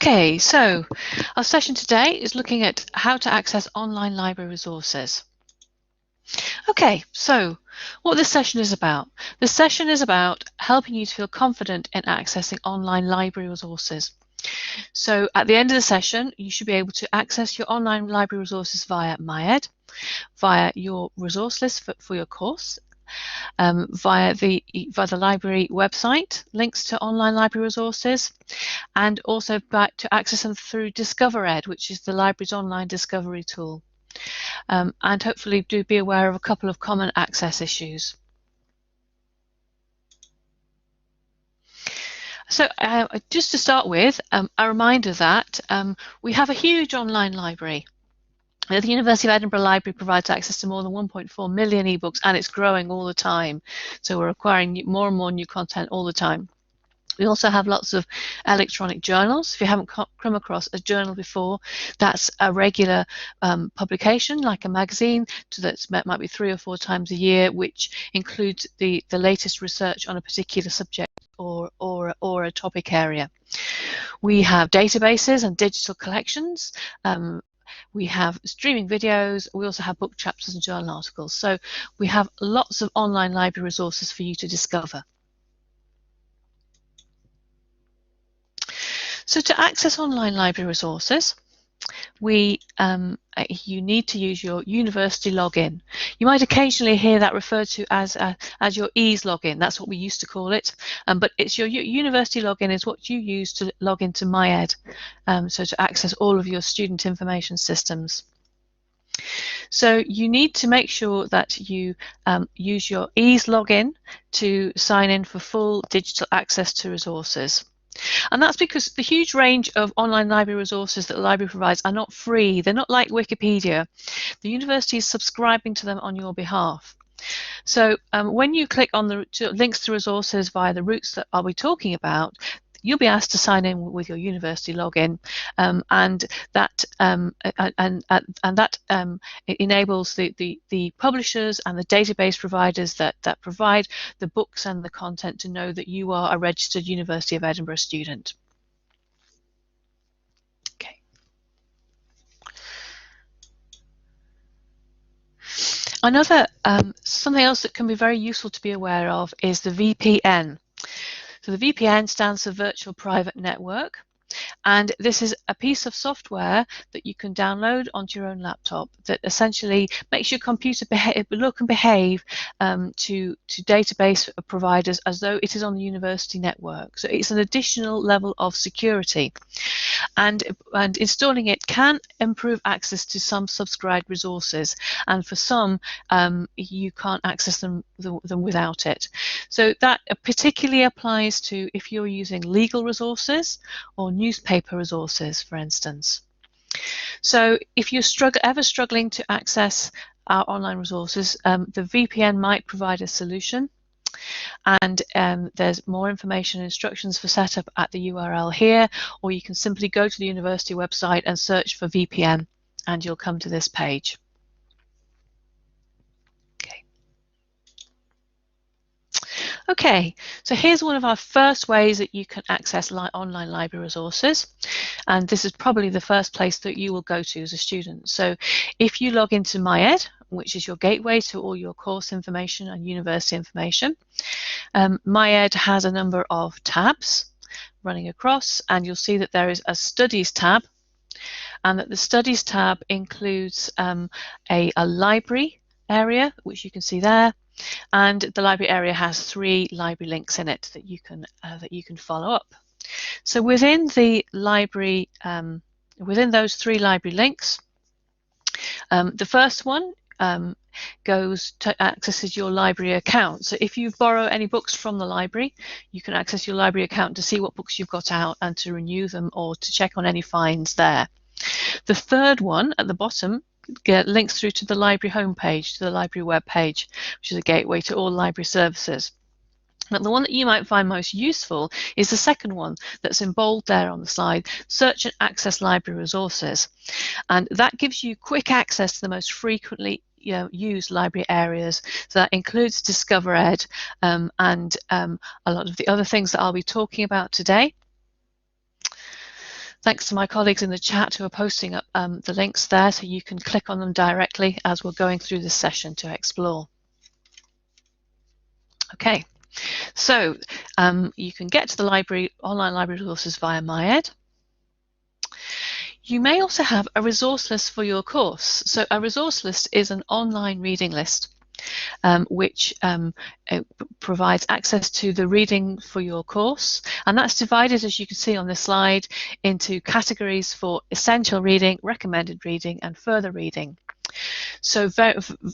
Okay, so our session today is looking at how to access online library resources. Okay, so what this session is about. This session is about helping you to feel confident in accessing online library resources. So at the end of the session, you should be able to access your online library resources via MyEd, via your resource list for your course, via the library website, links to online library resources, and also back to access them through DiscoverEd, which is the library's online discovery tool. And hopefully do be aware of a couple of common access issues. So just to start with, a reminder that we have a huge online library. The University of Edinburgh Library provides access to more than 1.4 million ebooks, and it's growing all the time. So we're acquiring more and more new content all the time. We also have lots of electronic journals. If you haven't come across a journal before, that's a regular publication, like a magazine, that might be 3 or 4 times a year, which includes the latest research on a particular subject or a topic area. We have databases and digital collections. We have streaming videos. We also have book chapters and journal articles. So we have lots of online library resources for you to discover. So to access online library resources, you need to use your university login. You might occasionally hear that referred to as your EASE login. That's what we used to call it. But it's your university login is what you use to log into MyEd, so to access all of your student information systems. So you need to make sure that you use your EASE login to sign in for full digital access to resources. And that's because the huge range of online library resources that the library provides are not free. They're not like Wikipedia. The university is subscribing to them on your behalf. So when you click on the links to resources via the routes that I'll be talking about, you'll be asked to sign in with your university login, and that enables the publishers and the database providers that provide the books and the content to know that you are a registered University of Edinburgh student. Okay. Another something else that can be very useful to be aware of is the VPN. So the VPN stands for Virtual Private Network, and this is a piece of software that you can download onto your own laptop that essentially makes your computer look and behave to database providers as though it is on the university network. So it's an additional level of security. And installing it can improve access to some subscribed resources, and for some you can't access them without it. So that particularly applies to if you're using legal resources or newspaper resources, for instance. So if you're ever struggling to access our online resources, the VPN might provide a solution. And there's more information and instructions for setup at the URL here, or you can simply go to the university website and search for VPN, and you'll come to this page. Okay, so here's one of our first ways that you can access online library resources, and this is probably the first place that you will go to as a student. So if you log into MyEd, which is your gateway to all your course information and university information, MyEd has a number of tabs running across, and you'll see that there is a Studies tab, and that the Studies tab includes a library area, which you can see there. And the library area has 3 library links in it that you can follow up. So within the library, within those 3 library links, the first one accesses your library account. So if you borrow any books from the library, you can access your library account to see what books you've got out and to renew them or to check on any fines there. The third one at the bottom links through to the library homepage, to the library web page, which is a gateway to all library services. But the one that you might find most useful is the second one that's in bold there on the slide, Search and Access Library Resources. And that gives you quick access to the most frequently used library areas. So that includes DiscoverEd and a lot of the other things that I'll be talking about today. Thanks to my colleagues in the chat who are posting up the links there, so you can click on them directly as we're going through this session to explore. Okay, so you can get to the library, online library resources via MyEd. You may also have a resource list for your course. So a resource list is an online reading list which provides access to the reading for your course, and that's divided, as you can see on this slide, into categories for essential reading, recommended reading, and further reading. So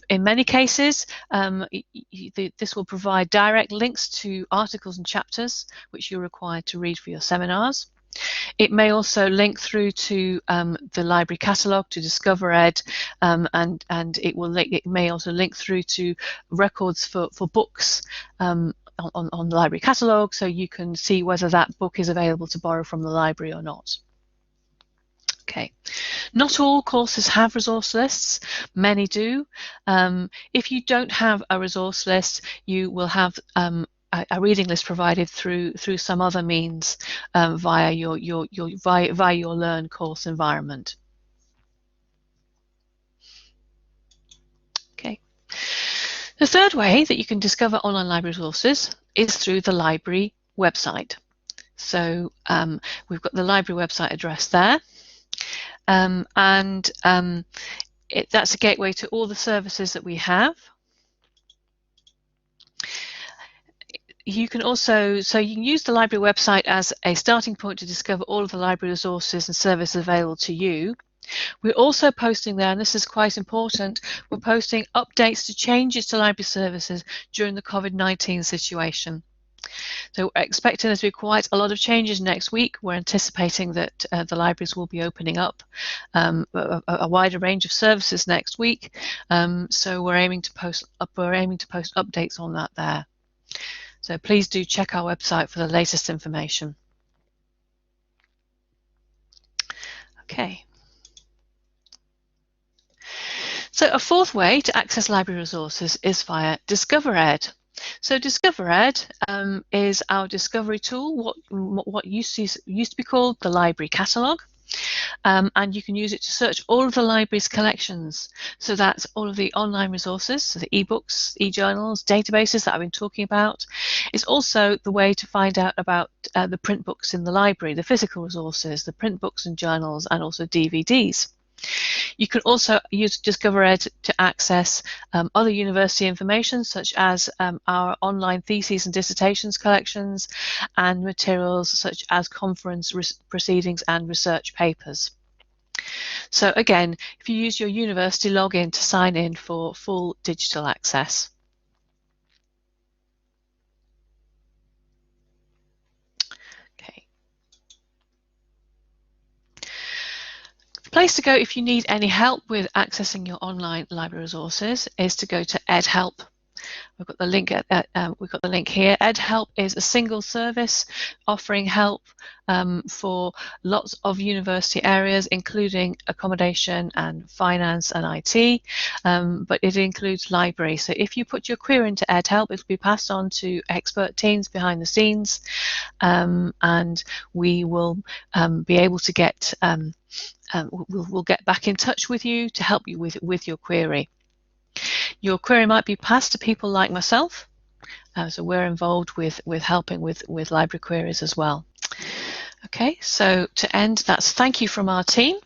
in many cases, this will provide direct links to articles and chapters which you're required to read for your seminars. It may also link through to the library catalogue, to DiscoverEd, and it may also link through to records for books on the library catalogue, so you can see whether that book is available to borrow from the library or not. Okay, not all courses have resource lists, many do. If you don't have a resource list, you will have a reading list provided through some other means via your Learn course environment. Okay. The third way that you can discover online library resources is through the library website. So we've got the library website address there, that's a gateway to all the services that we have. You can also, so you can use the library website as a starting point to discover all of the library resources and services available to you. We're also posting there, and this is quite important, we're posting updates to changes to library services during the COVID-19 situation. So we're expecting there to be quite a lot of changes next week. We're anticipating that the libraries will be opening up a wider range of services next week. So we're aiming to post updates on that there. So please do check our website for the latest information. Okay. So a fourth way to access library resources is via DiscoverEd. So DiscoverEd is our discovery tool, what used to be called the library catalogue. And you can use it to search all of the library's collections. So that's all of the online resources, so the ebooks, e-journals, databases that I've been talking about. It's also the way to find out about the print books in the library, the physical resources, the print books and journals, and also DVDs. You can also use DiscoverEd to access other university information, such as our online theses and dissertations collections, and materials such as conference proceedings and research papers. So again, if you use your university login to sign in for full digital access. The place to go if you need any help with accessing your online library resources is to go to EdHelp. We've got the link here. EdHelp is a single service offering help for lots of university areas, including accommodation and finance and IT, but it includes library. So if you put your query into EdHelp, it will be passed on to expert teams behind the scenes, and we will be able to get we'll get back in touch with you to help you with your query. Your query might be passed to people like myself, so we're involved with helping with library queries as well. Okay, so to end, that's thank you from our team.